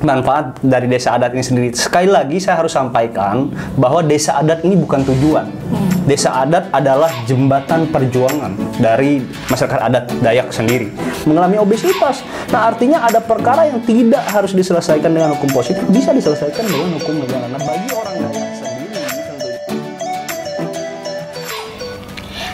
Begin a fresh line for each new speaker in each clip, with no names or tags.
manfaat dari desa adat ini sendiri. Sekali lagi saya harus sampaikan bahwa desa adat ini bukan tujuan. Desa adat adalah jembatan perjuangan dari masyarakat adat Dayak sendiri mengalami obesitas. Nah, artinya ada perkara yang tidak harus diselesaikan dengan hukum positif, bisa diselesaikan dengan hukum negara. Nah, bagi orang Dayak sendiri tentu.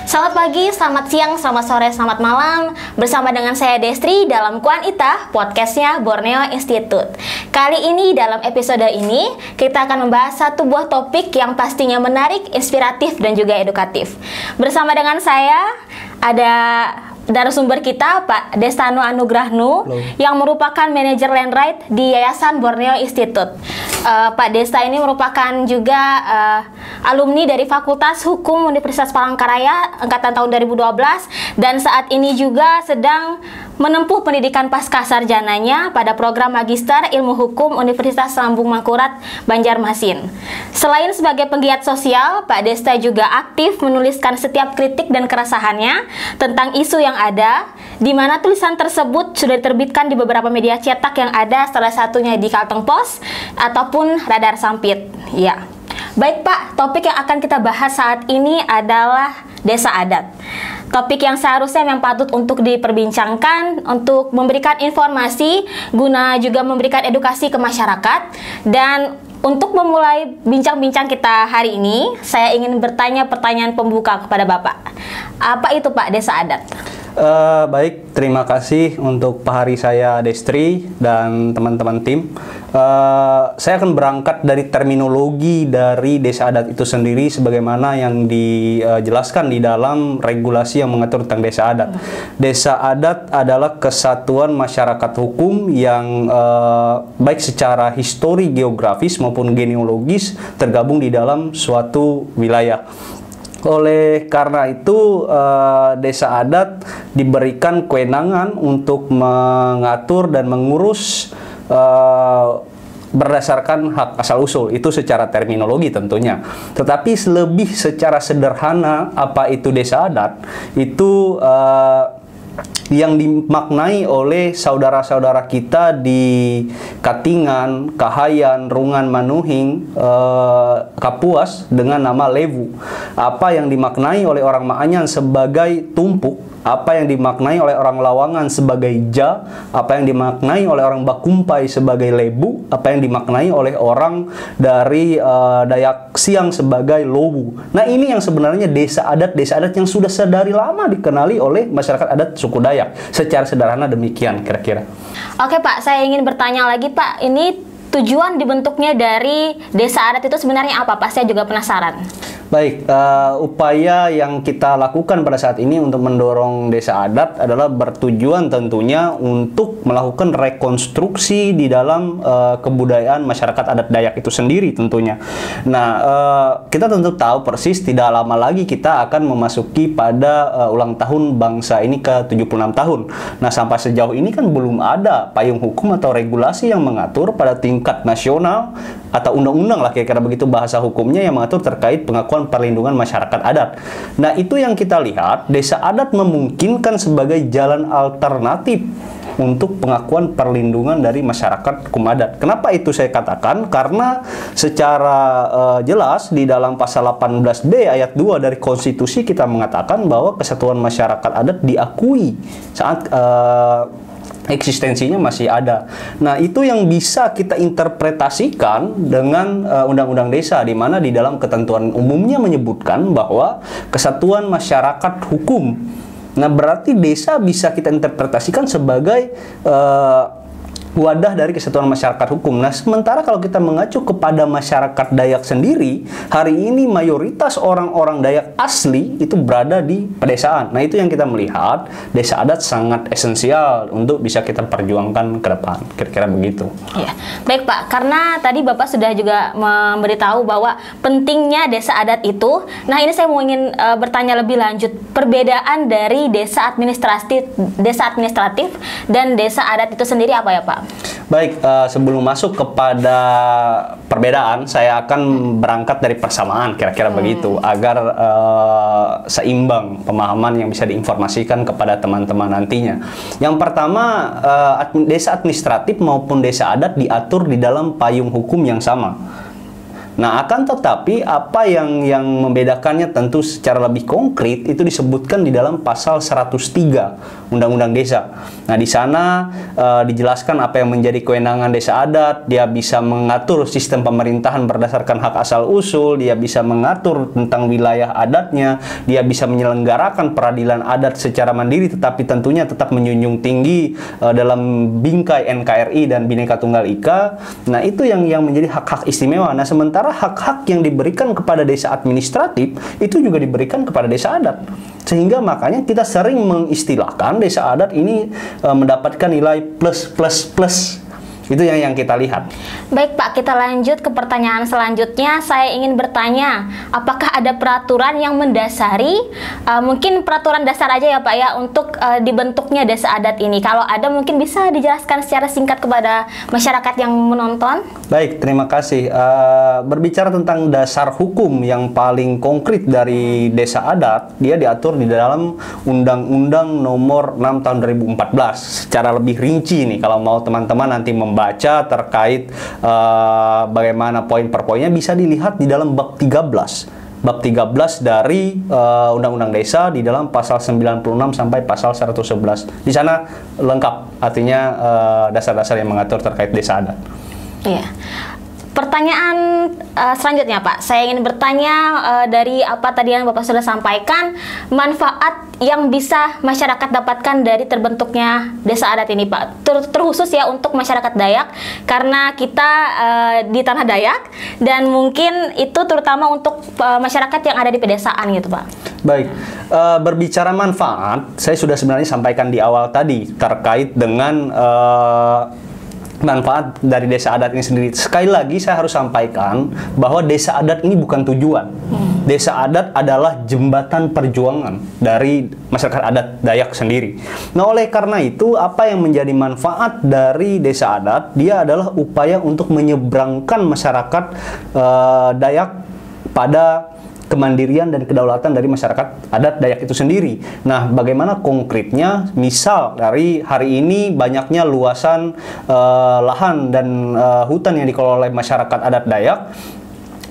Selamat pagi, selamat siang, selamat sore, selamat malam. Bersama dengan saya Destri dalam Kuan Ita, podcastnya Borneo Institute. Kali ini dalam episode ini kita akan membahas satu buah topik yang pastinya menarik, inspiratif, dan juga edukatif. Bersama dengan saya ada narasumber kita Pak Destano Anugrahnu yang merupakan manajer land right di Yayasan Borneo Institute. Pak Desta ini merupakan juga alumni dari Fakultas Hukum Universitas Palangkaraya angkatan tahun 2012 dan saat ini juga sedang menempuh pendidikan pasca sarjananya pada program Magister Ilmu Hukum Universitas Lambung Mangkurat Banjarmasin. Selain sebagai penggiat sosial, Pak Desta juga aktif menuliskan setiap kritik dan keresahannya tentang isu yang ada, di mana tulisan tersebut sudah diterbitkan di beberapa media cetak yang ada, salah satunya di Kalteng Post ataupun Radar Sampit. Ya. Baik Pak, topik yang akan kita bahas saat ini adalah desa adat. Topik yang seharusnya memang patut untuk diperbincangkan, untuk memberikan informasi, guna juga memberikan edukasi ke masyarakat. Dan untuk memulai bincang-bincang kita hari ini, saya ingin bertanya pertanyaan pembuka kepada Bapak. Apa itu Pak desa adat?
Baik, terima kasih untuk pahari saya Destri dan teman-teman tim. Saya akan berangkat dari terminologi dari desa adat itu sendiri sebagaimana yang dijelaskan di dalam regulasi yang mengatur tentang desa adat. Desa adat adalah kesatuan masyarakat hukum yang baik secara histori geografis maupun genealogis tergabung di dalam suatu wilayah. Oleh karena itu, desa adat diberikan kewenangan untuk mengatur dan mengurus berdasarkan hak asal-usul. Itu secara terminologi tentunya. Tetapi lebih secara sederhana, apa itu desa adat? Itu yang dimaknai oleh saudara-saudara kita di Katingan, Kahayan, Rungan, Manuhing, Kapuas dengan nama Lewu. Apa yang dimaknai oleh orang Maanyan sebagai tumpuk, apa yang dimaknai oleh orang Lawangan sebagai ja, apa yang dimaknai oleh orang Bakumpai sebagai lebu, apa yang dimaknai oleh orang dari Dayak Siang sebagai lowu. Nah, ini yang sebenarnya desa adat yang sudah sedari lama dikenali oleh masyarakat adat suku Dayak. Secara sederhana demikian kira-kira.
Oke Pak, saya ingin bertanya lagi Pak, ini tujuan dibentuknya dari desa adat itu sebenarnya apa Pak? Saya juga penasaran.
Baik, upaya yang kita lakukan pada saat ini untuk mendorong desa adat adalah bertujuan tentunya untuk melakukan rekonstruksi di dalam kebudayaan masyarakat adat Dayak itu sendiri tentunya. Nah, kita tentu tahu persis tidak lama lagi kita akan memasuki pada ulang tahun bangsa ini ke 76 tahun. Nah, sampai sejauh ini kan belum ada payung hukum atau regulasi yang mengatur pada tingkat nasional atau undang-undang lah kira-kira begitu bahasa hukumnya yang mengatur terkait pengakuan perlindungan masyarakat adat. Nah, itu yang kita lihat, desa adat memungkinkan sebagai jalan alternatif untuk pengakuan perlindungan dari masyarakat hukum adat. Kenapa itu saya katakan? Karena secara jelas di dalam pasal 18B ayat 2 dari konstitusi kita mengatakan bahwa kesatuan masyarakat adat diakui saat eksistensinya masih ada. Nah, itu yang bisa kita interpretasikan dengan undang-undang desa, di mana di dalam ketentuan umumnya menyebutkan bahwa kesatuan masyarakat hukum. Nah, berarti desa bisa kita interpretasikan sebagai wadah dari kesatuan masyarakat hukum. Nah, sementara kalau kita mengacu kepada masyarakat Dayak sendiri, hari ini mayoritas orang-orang Dayak asli itu berada di pedesaan. Nah, itu yang kita melihat desa adat sangat esensial untuk bisa kita perjuangkan ke depan. Kira-kira begitu.
Ya, baik Pak. Karena tadi Bapak sudah juga memberitahu bahwa pentingnya desa adat itu. Nah, ini saya mau ingin bertanya lebih lanjut. Perbedaan dari desa administratif dan desa adat itu sendiri apa ya Pak?
Baik, sebelum masuk kepada perbedaan, saya akan berangkat dari persamaan, kira-kira begitu, agar seimbang pemahaman yang bisa diinformasikan kepada teman-teman nantinya. Yang pertama, desa administratif maupun desa adat diatur di dalam payung hukum yang sama. Nah, akan tetapi apa yang membedakannya tentu secara lebih konkret itu disebutkan di dalam pasal 103 Undang-Undang Desa. Nah, di sana dijelaskan apa yang menjadi kewenangan desa adat. Dia bisa mengatur sistem pemerintahan berdasarkan hak asal usul, dia bisa mengatur tentang wilayah adatnya, dia bisa menyelenggarakan peradilan adat secara mandiri, tetapi tentunya tetap menjunjung tinggi dalam bingkai NKRI dan Bhinneka Tunggal Ika. Nah, itu yang menjadi hak-hak istimewa. Nah, sementara hak-hak yang diberikan kepada desa administratif itu juga diberikan kepada desa adat. Sehingga makanya kita sering mengistilahkan desa adat ini mendapatkan nilai plus. Itu yang kita lihat.
Baik Pak, kita lanjut ke pertanyaan selanjutnya. Saya ingin bertanya, apakah ada peraturan yang mendasari, mungkin peraturan dasar aja ya Pak ya, untuk dibentuknya desa adat ini? Kalau ada mungkin bisa dijelaskan secara singkat kepada masyarakat yang menonton?
Baik, terima kasih. Berbicara tentang dasar hukum yang paling konkret dari desa adat, dia diatur di dalam Undang-Undang Nomor 6 Tahun 2014. Secara lebih rinci nih, kalau mau teman-teman nanti membaca terkait bagaimana poin per poinnya, bisa dilihat di dalam bab 13. Bab 13 dari Undang-Undang Desa di dalam pasal 96 sampai pasal 111. Di sana lengkap, artinya dasar-dasar yang mengatur terkait desa adat.
Iya. Pertanyaan selanjutnya Pak, saya ingin bertanya dari apa tadi yang Bapak sudah sampaikan, manfaat yang bisa masyarakat dapatkan dari terbentuknya desa adat ini Pak, terkhusus ya untuk masyarakat Dayak, karena kita di tanah Dayak, dan mungkin itu terutama untuk masyarakat yang ada di pedesaan gitu Pak.
Baik, berbicara manfaat, saya sudah sebenarnya sampaikan di awal tadi terkait dengan manfaat dari desa adat ini sendiri. Sekali lagi saya harus sampaikan bahwa desa adat ini bukan tujuan. Desa adat adalah jembatan perjuangan dari masyarakat adat Dayak sendiri. Nah, oleh karena itu, apa yang menjadi manfaat dari desa adat, dia adalah upaya untuk menyeberangkan masyarakat Dayak pada kemandirian dan kedaulatan dari masyarakat adat Dayak itu sendiri. Nah, bagaimana konkretnya? Misal dari hari ini banyaknya luasan lahan dan hutan yang dikelola oleh masyarakat adat Dayak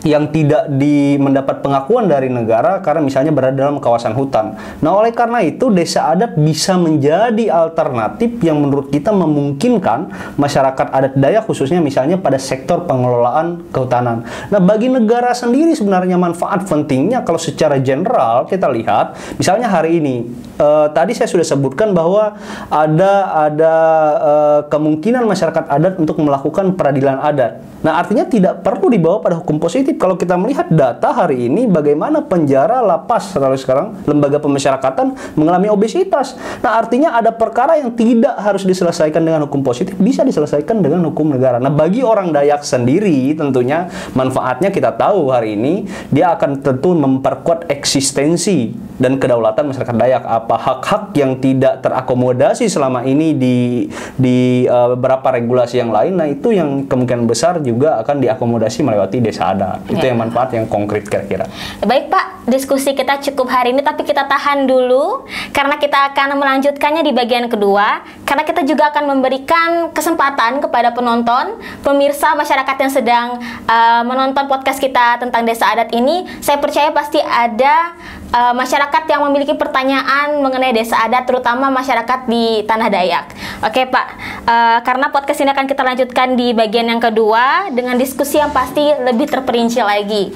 yang tidak mendapat pengakuan dari negara karena misalnya berada dalam kawasan hutan. Nah, oleh karena itu desa adat bisa menjadi alternatif yang menurut kita memungkinkan masyarakat adat Dayak khususnya misalnya pada sektor pengelolaan kehutanan. Nah, bagi negara sendiri sebenarnya manfaat pentingnya kalau secara general kita lihat, misalnya hari ini tadi saya sudah sebutkan bahwa ada kemungkinan masyarakat adat untuk melakukan peradilan adat. Nah, artinya tidak perlu dibawa pada hukum positif. Kalau kita melihat data hari ini, bagaimana penjara, lapas, kalau sekarang lembaga pemasyarakatan mengalami obesitas. Nah, artinya ada perkara yang tidak harus diselesaikan dengan hukum positif, bisa diselesaikan dengan hukum negara. Nah, bagi orang Dayak sendiri, tentunya manfaatnya kita tahu hari ini, dia akan tentu memperkuat eksistensi dan kedaulatan masyarakat Dayak. Apa hak-hak yang tidak terakomodasi selama ini di beberapa regulasi yang lain, nah itu yang kemungkinan besar juga akan diakomodasi melewati desa adat. Itu yang manfaat yang konkret kira-kira.
Baik Pak, diskusi kita cukup hari ini, tapi kita tahan dulu karena kita akan melanjutkannya di bagian kedua, karena kita juga akan memberikan kesempatan kepada penonton, pemirsa, masyarakat yang sedang menonton podcast kita tentang desa adat ini. Saya percaya pasti ada masyarakat yang memiliki pertanyaan mengenai desa adat, terutama masyarakat di tanah Dayak. Oke Pak, karena podcast ini akan kita lanjutkan di bagian yang kedua dengan diskusi yang pasti lebih terperinci lagi.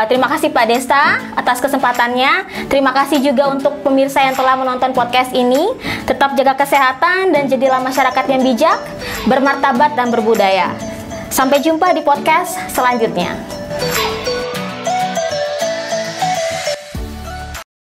Terima kasih Pak Desta atas kesempatannya. Terima kasih juga untuk pemirsa yang telah menonton podcast ini. Tetap jaga kesehatan dan jadilah masyarakat yang bijak, bermartabat dan berbudaya. Sampai jumpa di podcast selanjutnya.